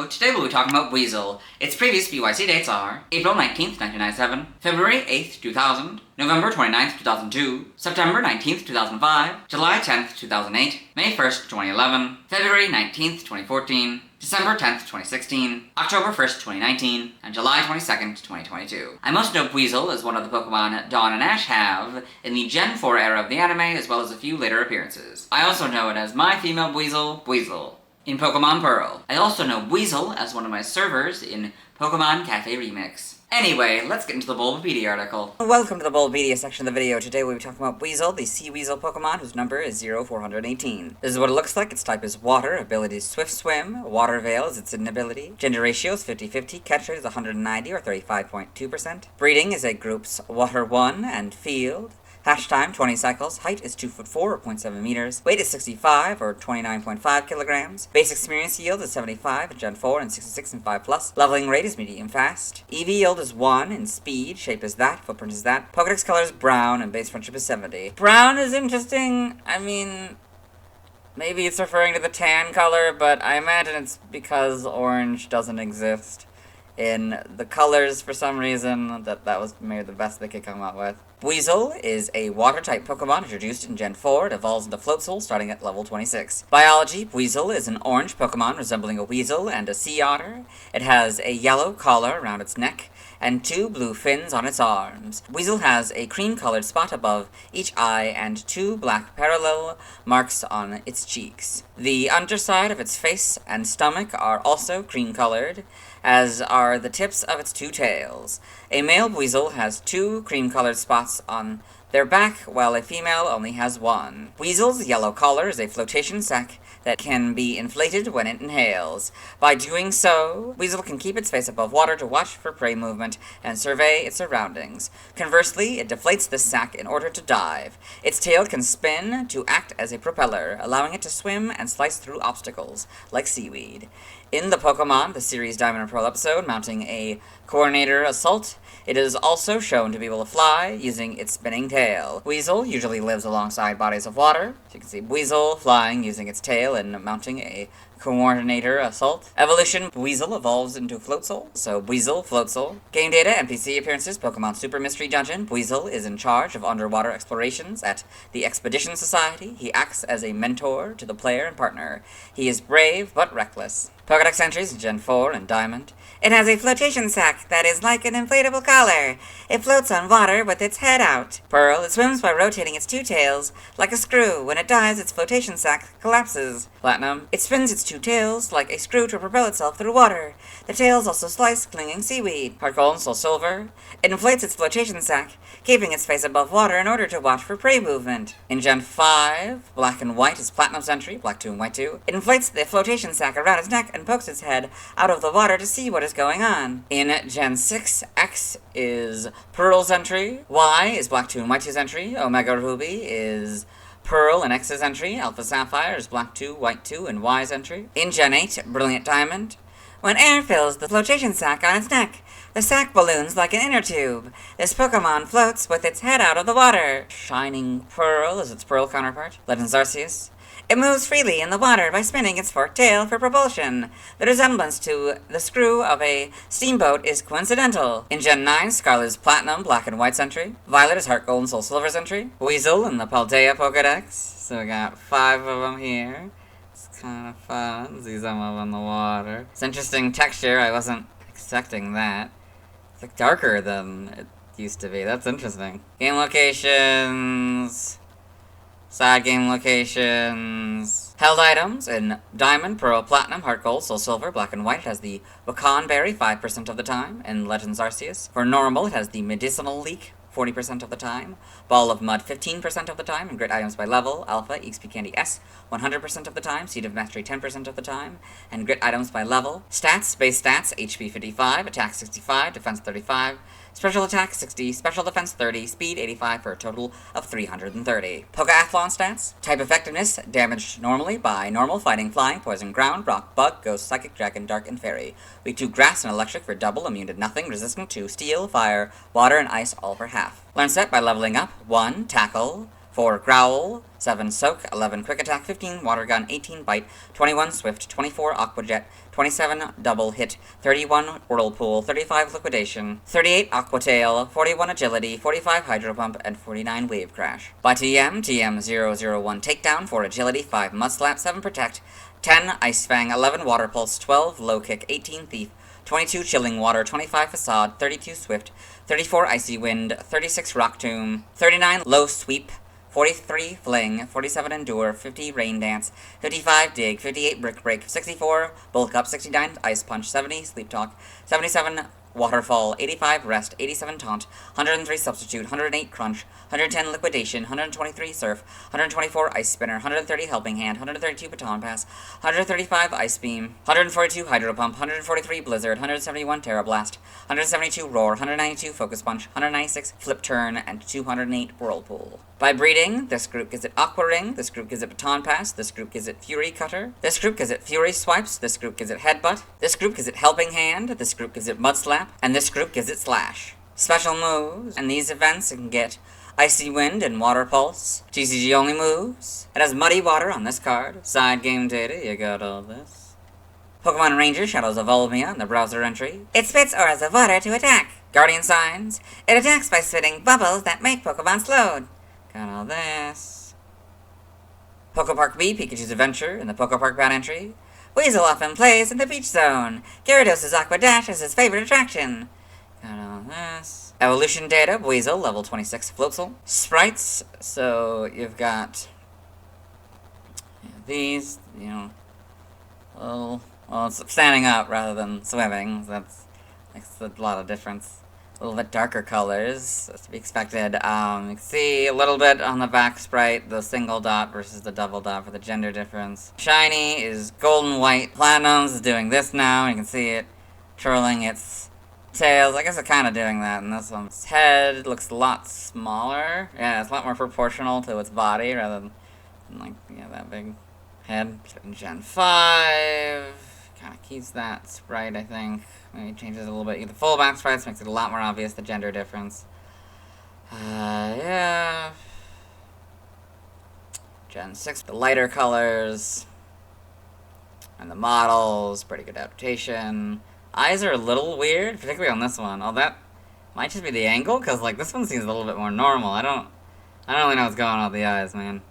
So, today we'll be talking about Buizel. Its previous BYC dates are April 19th, 1997, February 8th, 2000, November 29th, 2002, September 19th, 2005, July 10th, 2008, May 1st, 2011, February 19th, 2014, December 10th, 2016, October 1st, 2019, and July 22nd, 2022. I must note Buizel is one of the Pokemon Dawn and Ash have in the Gen 4 era of the anime, as well as a few later appearances. I also know it as my female Buizel, Buizel, in Pokemon Pearl. I also know Buizel as one of my servers in Pokemon Cafe Remix. Anyway, let's get into the Bulbapedia article. Welcome to the Bulbapedia section of the video. Today we'll be talking about Buizel, the Sea Weasel Pokemon whose number is 0418. This is what it looks like. Its type is Water, ability is Swift Swim, Water Veil is its inability, gender ratio is 50-50, catch rate is 190 or 35.2%. Breeding is a groups Water 1 and Field. Hatch time, 20 cycles. Height is 2'4" or 0.7 meters. Weight is 65 or 29.5 kilograms. Base experience yield is 75 in Gen 4 and 66 in 5+. Leveling rate is medium fast. EV yield is 1 in speed. Shape is that. Footprint is that. Pokedex color is brown and base friendship is 70. Brown is interesting. I mean, maybe it's referring to the tan color, but I imagine it's because orange doesn't exist in the colors for some reason. That was maybe the best they could come up with. Buizel is a water-type Pokemon introduced in Gen 4. It evolves into Floatzel starting at level 26. Biology, Buizel is an orange Pokemon resembling a weasel and a sea otter. It has a yellow collar around its neck and 2 blue fins on its arms. Buizel has a cream-colored spot above each eye and 2 black parallel marks on its cheeks. The underside of its face and stomach are also cream-colored, as are the tips of its 2 tails. A male Buizel has 2 cream-colored spots on their back, while a female only has 1. Buizel's yellow collar is a flotation sac that can be inflated when it inhales. By doing so, Buizel can keep its face above water to watch for prey movement and survey its surroundings. Conversely, it deflates this sac in order to dive. Its tail can spin to act as a propeller, allowing it to swim and slice through obstacles, like seaweed. In the Pokemon, the series Diamond and Pearl episode, mounting a Coordinator Assault, it is also shown to be able to fly using its spinning tail. Buizel usually lives alongside bodies of water. So you can see Buizel flying using its tail and mounting a Coordinator Assault. Evolution, Buizel evolves into Floatzel, so Buizel, Floatzel. Game data, NPC appearances, Pokemon Super Mystery Dungeon. Buizel is in charge of underwater explorations at the Expedition Society. He acts as a mentor to the player and partner. He is brave but reckless. Pokedex entries in Gen 4 and Diamond. It has a flotation sac that is like an inflatable collar. It floats on water with its head out. Pearl, it swims by rotating its 2 tails like a screw. When it dives, its flotation sac collapses. Platinum, it spins its 2 tails like a screw to propel itself through water. The tails also slice clinging seaweed. Heart Gold and Soul Silver, it inflates its flotation sac, keeping its face above water in order to watch for prey movement. In Gen 5, Black and White is Platinum's entry, Black 2 and White 2. It inflates the flotation sac around its neck and pokes its head out of the water to see what is going on. In Gen 6, X is Pearl's entry, Y is Black 2 and White 2's entry, Omega Ruby is Pearl and X's entry, Alpha Sapphire is Black 2, White 2, and Y's entry. In Gen 8, Brilliant Diamond, when air fills the flotation sac on its neck, the sac balloons like an inner tube. This Pokemon floats with its head out of the water. Shining Pearl is its Pearl counterpart, Legends Arceus. It moves freely in the water by spinning its forked tail for propulsion. The resemblance to the screw of a steamboat is coincidental. In Gen 9, Scarlet is Platinum, Black and White's entry. Violet is Heart Gold and Soul Silver's entry. Buizel in the Paldea Pokedex. So we got 5 of them here. It's kind of fun. See some of them in the water. It's interesting texture. I wasn't expecting that. It's like darker than it used to be. That's interesting. Game locations. Side game locations. Held items in Diamond, Pearl, Platinum, Heart Gold, Soul Silver, Black and White. It has the Wakan Berry 5% of the time. In Legends Arceus. For Normal, it has the Medicinal Leak 40% of the time. Ball of Mud 15% of the time. And Grit items by level. Alpha, EXP Candy S 100% of the time. Seed of Mastery 10% of the time. And Grit items by level. Stats, base stats, HP 55, Attack 65, Defense 35. Special Attack 60, Special Defense 30, Speed 85 for a total of 330. Pokeathlon stats. Type Effectiveness, damaged normally by Normal, Fighting, Flying, Poison, Ground, Rock, Bug, Ghost, Psychic, Dragon, Dark, and Fairy. Weak to Grass and Electric for double, immune to nothing, resistant to Steel, Fire, Water, and Ice all for half. Learn set by leveling up. 1. Tackle. 4 Growl, 7 Soak, 11 Quick Attack, 15 Water Gun, 18 Bite, 21 Swift, 24 Aqua Jet, 27 Double Hit, 31 Whirlpool, 35 Liquidation, 38 Aqua Tail, 41 Agility, 45 Hydro Pump, and 49 Wave Crash. By TM001 Takedown, 4 Agility, 5 Mud Slap, 7 Protect, 10 Ice Fang, 11 Water Pulse, 12 Low Kick, 18 Thief, 22 Chilling Water, 25 Facade, 32 Swift, 34 Icy Wind, 36 Rock Tomb, 39 Low Sweep, 43 Fling, 47 Endure, 50 Rain Dance, 55 Dig, 58 Brick Break, 64 Bulk Up, 69 Ice Punch, 70 Sleep Talk, 77 Waterfall, 85 Rest, 87 Taunt, 103 Substitute, 108 Crunch, 110 Liquidation, 123 Surf, 124 Ice Spinner, 130 Helping Hand, 132 Baton Pass, 135 Ice Beam, 142 Hydro Pump, 143 Blizzard, 171 Terra Blast, 172 Roar, 192 Focus Punch, 196 Flip Turn, and 208 Whirlpool. By breeding, this group gives it Aqua Ring, this group gives it Baton Pass, this group gives it Fury Cutter, this group gives it Fury Swipes, this group gives it Headbutt, this group gives it Helping Hand, this group gives it Mud Slap, and this group gives it Slash. Special moves, and these events can get Icy Wind and Water Pulse. TCG only moves. It has Muddy Water on this card. Side game data, you got all this. Pokemon Ranger Shadows of Volmia in the browser entry. It spits auras of water to attack. Guardian Signs. It attacks by spitting bubbles that make Pokemon explode. Got all this. Pokepark B, Pikachu's Adventure in the Pokepark bat entry. Buizel often plays in the beach zone. Gyarados' Aqua Dash is his favorite attraction. Got all this. Evolution data, Buizel, level 26, Floatzel. Sprites, so you've got these, well, it's standing up rather than swimming. So that makes a lot of difference. A little bit darker colors, as to be expected. You can see a little bit on the back sprite, the single dot versus the double dot for the gender difference. Shiny is golden white. Platinum's is doing this now, and you can see it twirling its tails. I guess it's kind of doing that in this one. Its head looks a lot smaller. Yeah, it's a lot more proportional to its body rather than that big head. In Gen 5, kind of keeps that sprite, I think. Maybe changes it a little bit. The full back sprites makes it a lot more obvious, the gender difference. Yeah. Gen 6, the lighter colors. And the models, pretty good adaptation. Eyes are a little weird, particularly on this one. Oh, that might just be the angle, because, this one seems a little bit more normal. I don't really know what's going on with the eyes, man.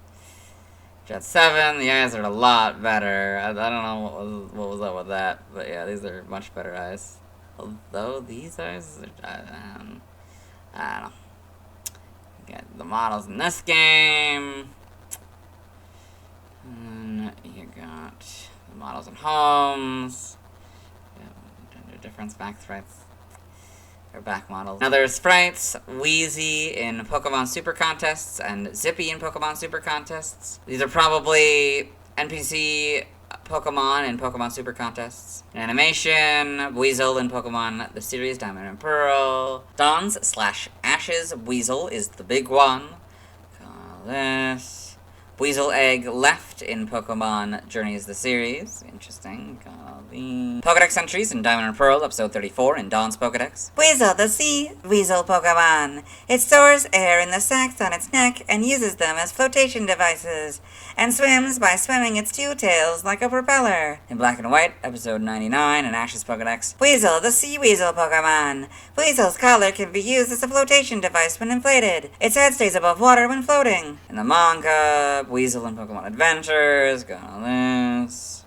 Jet 7, the eyes are a lot better. I don't know what was up with that, but yeah, these are much better eyes. Although these eyes, I don't know. Get the models in this game. And you got the models in homes. Gender difference, back sprites. Or back models. Now there's sprites, Wheezy in Pokemon Super Contests, and Zippy in Pokemon Super Contests. These are probably NPC Pokemon in Pokemon Super Contests. In animation, Buizel in Pokemon the series Diamond and Pearl. Dawns/Ashes, Buizel is the big one. Call this. Buizel Egg left in Pokemon Journeys the series. Interesting. Call the Pokedex entries in Diamond and Pearl, episode 34 in Dawn's Pokedex. Buizel the Sea Weasel Pokemon. It stores air in the sacs on its neck and uses them as flotation devices, and swims by swimming its two tails like a propeller. In Black and White, episode 99 in Ash's Pokedex. Buizel the Sea Weasel Pokemon. Buizel's collar can be used as a flotation device when inflated. Its head stays above water when floating. In the manga, Buizel in Pokemon Adventures, got all this.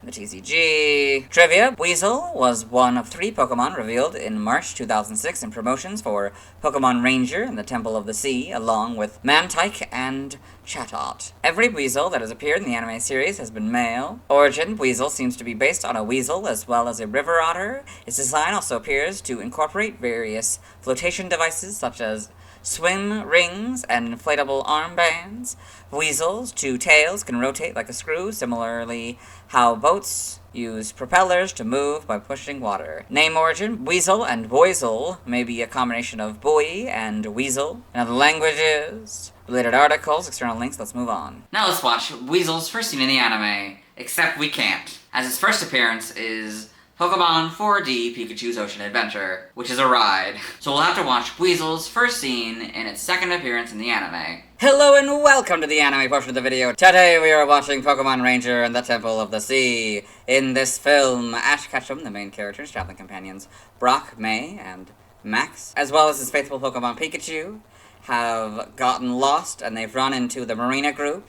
The TCG. Trivia, Buizel was one of 3 Pokemon revealed in March 2006 in promotions for Pokemon Ranger in the Temple of the Sea, along with Mantike and Chatot. Every Buizel that has appeared in the anime series has been male. Origin, Buizel seems to be based on a weasel as well as a river otter. Its design also appears to incorporate various flotation devices such as swim rings and inflatable armbands. Buizel's 2 tails can rotate like a screw, similarly how boats use propellers to move by pushing water. Name origin, Buizel and Buizel may be a combination of buoy and weasel. In other languages, related articles, external links, let's move on. Now let's watch Buizel's first scene in the anime, except we can't, as his first appearance is Pokemon 4D Pikachu's Ocean Adventure, which is a ride. So we'll have to watch Buizel's first scene in its second appearance in the anime. Hello and welcome to the anime portion of the video. Today we are watching Pokemon Ranger and the Temple of the Sea. In this film, Ash Ketchum, the main character's traveling companions, Brock, May, and Max, as well as his faithful Pokemon Pikachu, have gotten lost and they've run into the Marina Group,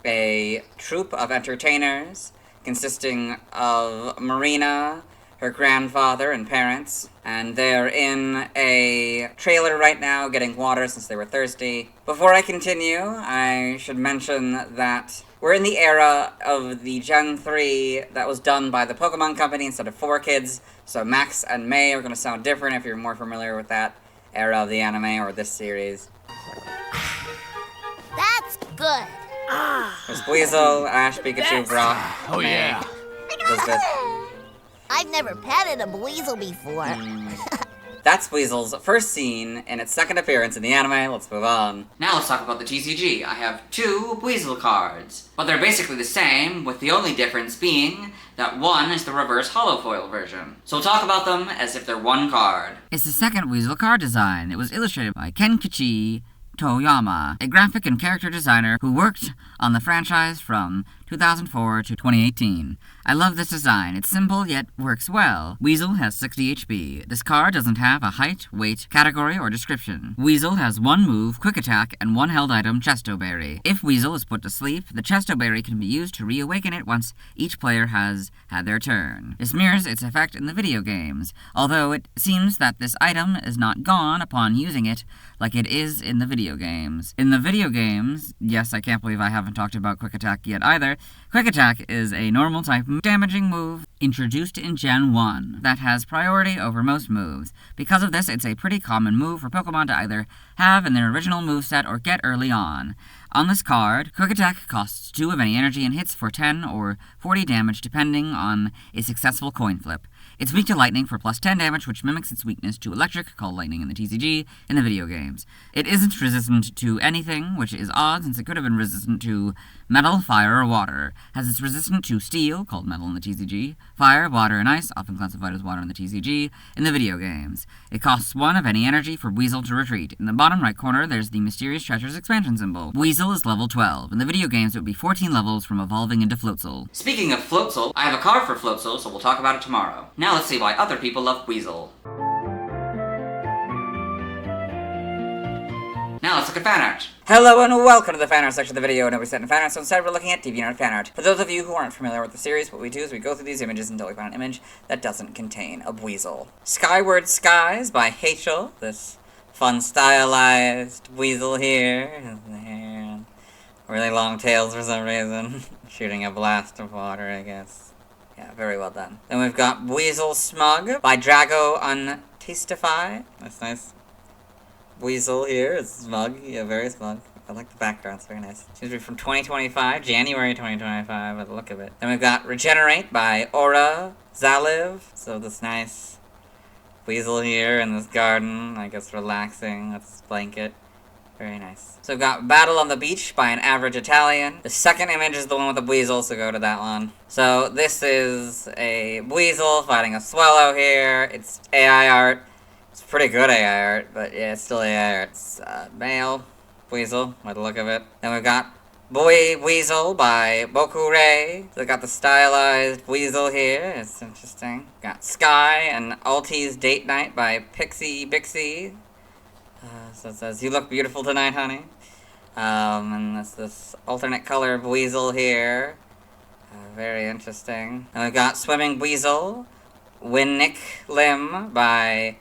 a troupe of entertainers consisting of Marina, her grandfather and parents, and they're in a trailer right now getting water since they were thirsty. Before I continue, I should mention that we're in the era of the Gen 3 that was done by the Pokemon Company instead of 4Kids, so Max and May are going to sound different if you're more familiar with that era of the anime or this series. That's good. There's Buizel, Ash, Pikachu, Brock, Oh May, yeah. Elizabeth. I've never petted a Buizel before. That's Buizel's first scene in its second appearance in the anime. Let's move on. Now let's talk about the TCG. I have two Buizel cards, but they're basically the same, with the only difference being that one is the reverse holofoil version. So we'll talk about them as if they're one card. It's the second Buizel card design. It was illustrated by Kenkichi Toyama, a graphic and character designer who worked on the franchise from 2004 to 2018. I love this design. It's simple, yet works well. Buizel has 60 HP. This card doesn't have a height, weight, category, or description. Buizel has one move, quick attack, and one held item, Chesto Berry. If Buizel is put to sleep, the Chesto Berry can be used to reawaken it once each player has had their turn. This mirrors its effect in the video games, although it seems that this item is not gone upon using it like it is in the video games. In the video games, yes, I can't believe I haven't talked about quick attack yet either, quick attack is a normal type damaging move introduced in Gen 1 that has priority over most moves. Because of this, it's a pretty common move for Pokemon to either have in their original moveset or get early on. On this card, quick attack costs 2 of any energy and hits for 10 or 40 damage depending on a successful coin flip. It's weak to lightning for plus 10 damage, which mimics its weakness to electric, called lightning in the TCG, in the video games. It isn't resistant to anything, which is odd since it could have been resistant to metal, fire, or water. Has its resistant to steel, called metal in the TCG, fire, water, and ice, often classified as water in the TCG, in the video games. It costs 1 of any energy for Buizel to retreat. In the bottom right corner, there's the Mysterious Treasures expansion symbol. Buizel is level 12. In the video games, it would be 14 levels from evolving into Floatzel. Speaking of Floatzel, I have a card for Floatzel, so we'll talk about it tomorrow. Now let's see why other people love Buizel. Now let's look at fan art. Hello and welcome to the fan art section of the video. Nobody said in fan art, so instead we're looking at DeviantArt fan art. For those of you who aren't familiar with the series, what we do is we go through these images until we find an image that doesn't contain a Buizel. Skyward Skies by Hachel, this fun stylized Buizel here. Really long tails for some reason. Shooting a blast of water, I guess. Yeah, very well done. Then we've got Buizel Smug by Drago Untastify. That's nice. Buizel here is smug. Yeah, very smug. I like the background, it's very nice. Seems to be from 2025, January 2025, by the look of it. Then we've got Regenerate by Aura Zaliv. So this nice Buizel here in this garden, I guess relaxing with his blanket. Very nice. So we've got Battle on the Beach by an Average Italian. The second image is the one with the Buizel, so go to that one. So this is a Buizel fighting a Swallow here. It's AI art. It's pretty good AI art, but yeah, it's still AI art. It's male Buizel, by the look of it. Then we've got Boy Buizel by Bokure. So we got the stylized Buizel here. It's interesting. Got Sky and Alti's Date Night by Pixie Bixie. So it says, "You look beautiful tonight, honey." And there's this alternate color Buizel here. Very interesting. And we've got Swimming Buizel, Winnick Lim by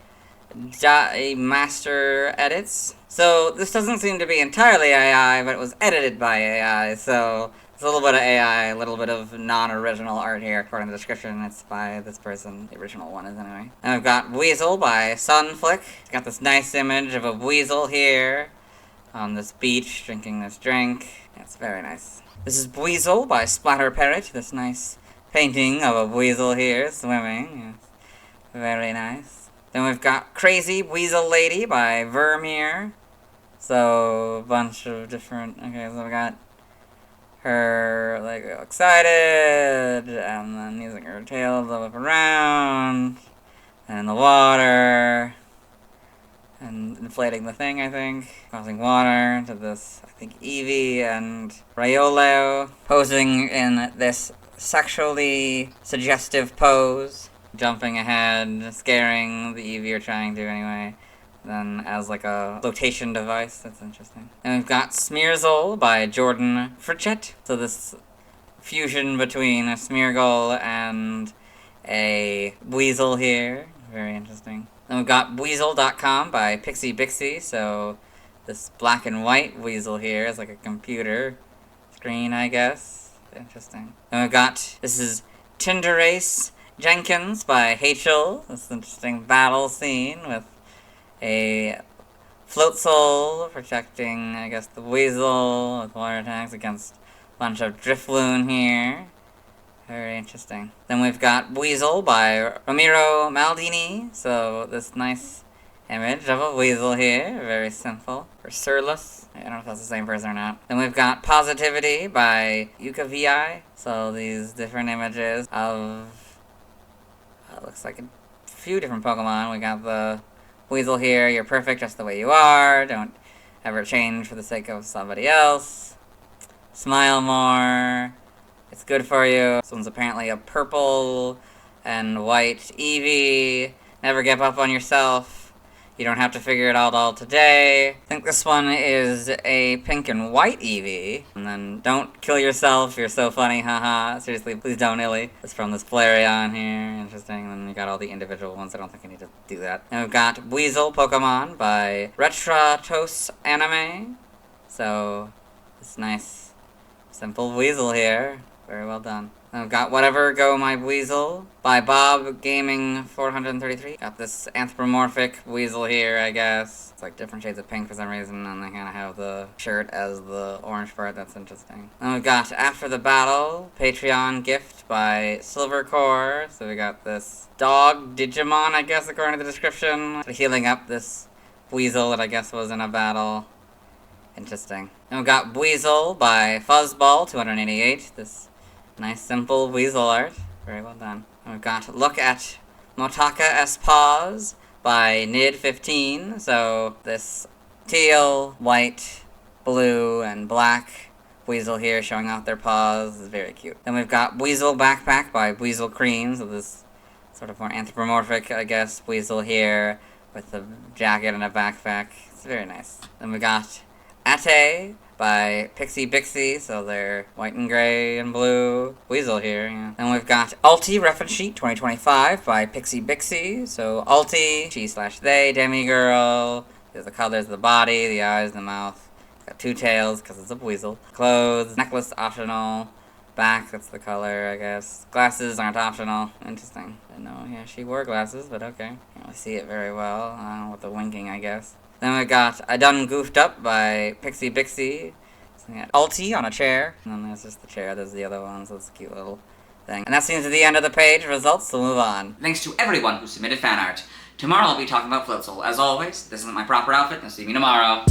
Master Edits. So this doesn't seem to be entirely AI, but it was edited by AI, so it's a little bit of AI, a little bit of non-original art here. According to the description, it's by this person. The original one is anyway. And I've got Buizel by Sunflick. It's got this nice image of a Buizel here on this beach, drinking this drink. Yeah, it's very nice. This is Buizel by Splatter Parrot. This nice painting of a Buizel here, swimming. Yes. Very nice. Then we've got Crazy Buizel Lady by Vermeer. So, a bunch of different... Okay, so we got her, like, excited, and then using her tail to whip around, and in the water, and inflating the thing, I think. Causing water to this, I think, Eevee and Riolo posing in this sexually suggestive pose. Jumping ahead, scaring the Eevee you're trying to anyway. Then as like a flotation device, that's interesting. And we've got Smeargle by Jordan Fritchett. So this fusion between a Smeargle and a Buizel here. Very interesting. Then we've got Buizel.com by Pixie Bixie. So this black and white Buizel here is like a computer screen, I guess. Interesting. Then we've got, this is Tinderace Jenkins by Hachel. This interesting battle scene with a Floatzel protecting, I guess, the Buizel with water attacks against a bunch of Drifloon here. Very interesting. Then we've got Buizel by Ramiro Maldini. So this nice image of a Buizel here. Very simple. Or Surlus. I don't know if that's the same person or not. Then we've got Positivity by Yuka VI. So these different images of, looks like a few different Pokemon. We got the Buizel here, you're perfect just the way you are. Don't ever change for the sake of somebody else. Smile more. It's good for you. This one's apparently a purple and white Eevee. Never give up on yourself. You don't have to figure it all today. I think this one is a pink and white Eevee. And then don't kill yourself, you're so funny, haha. Seriously, please don't, Illy. It's from this Flareon here, interesting. And then you got all the individual ones, I don't think I need to do that. And we've got Buizel Pokemon by Retratos Anime. So, this nice, simple Buizel here. Very well done. I've got Whatever Go My Buizel by Bob Gaming 433. Got this anthropomorphic Buizel here, I guess. It's like different shades of pink for some reason, and they kind of have the shirt as the orange part. That's interesting. Then we've got After the Battle, Patreon gift by Silvercore. So we got this dog Digimon, I guess, according to the description. Healing up this Buizel that I guess was in a battle. Interesting. And we've got Buizel by Fuzzball 288. This nice, simple Buizel art. Very well done. And we've got Look at Motaka S. Paws by Nid15. So, this teal, white, blue, and black Buizel here showing off their paws is very cute. Then we've got Buizel Backpack by Buizel Cream. So, this sort of more anthropomorphic, I guess, Buizel here with a jacket and a backpack. It's very nice. Then we got Ate by Pixie Bixie, so they're white and gray and blue. Buizel here, yeah. Then we've got Ulti Reference Sheet 2025 by Pixie Bixie. So Ulti, she/they, Demigirl. There's the colors of the body, the eyes, the mouth. Got two tails, because it's a Buizel. Clothes, necklace optional. Back, that's the color, I guess. Glasses aren't optional. Interesting. Didn't know, yeah, she wore glasses, but okay. Can't really see it very well, with the winking, I guess. Then we got I Done Goofed Up by Pixie Bixie. So we got Ulti on a chair. And then there's just the chair. There's the other ones. That's a cute little thing. And that seems to be the end of the page. Results, so move on. Thanks to everyone who submitted fan art. Tomorrow I'll be talking about Floatzel. As always, this isn't my proper outfit, and see me tomorrow.